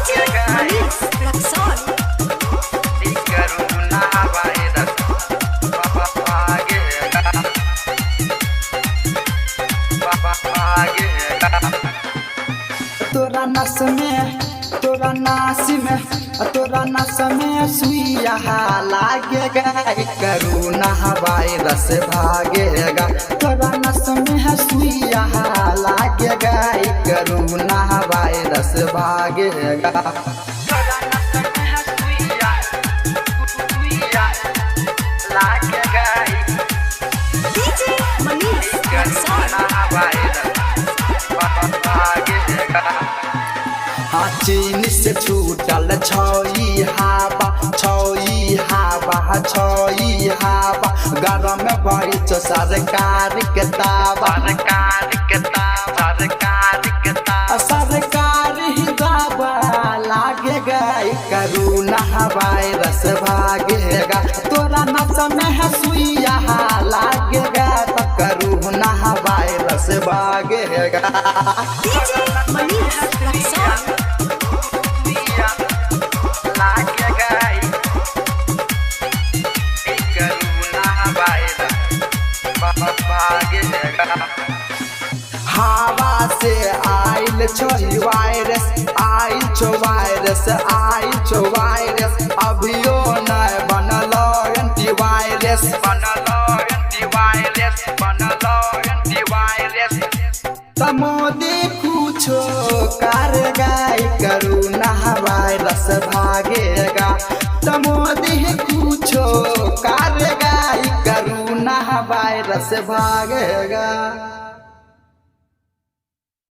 मनीष रक्सौल। तोरा नस में तोरा नास में तोरा नस में सुइया लागेगा करुणा वायरस भागेगा। तोरा नस में सुइया लागेगा करुणा वायरस भागेगा। तोरा नस में सुइया लागेगा डीजे मनीष रक्सौल। चीन से छूटल छई हवा गरम बैठ सरकार के तावा सरकार ही दावा लागेगा करुणा वायरस भागेगा। तोरा नस में है सुइया लागेगा तो करुणा वायरस भागेगा। डीजे मनीष रक्सौल। हवा से आइल छो वायरस अभियो नहीं बनल एंटीवायरस मोदी कुछो करेगा करुणा वायरस भागेगा। मोदी कुछो करेगा करुणा वायरस भागेगा।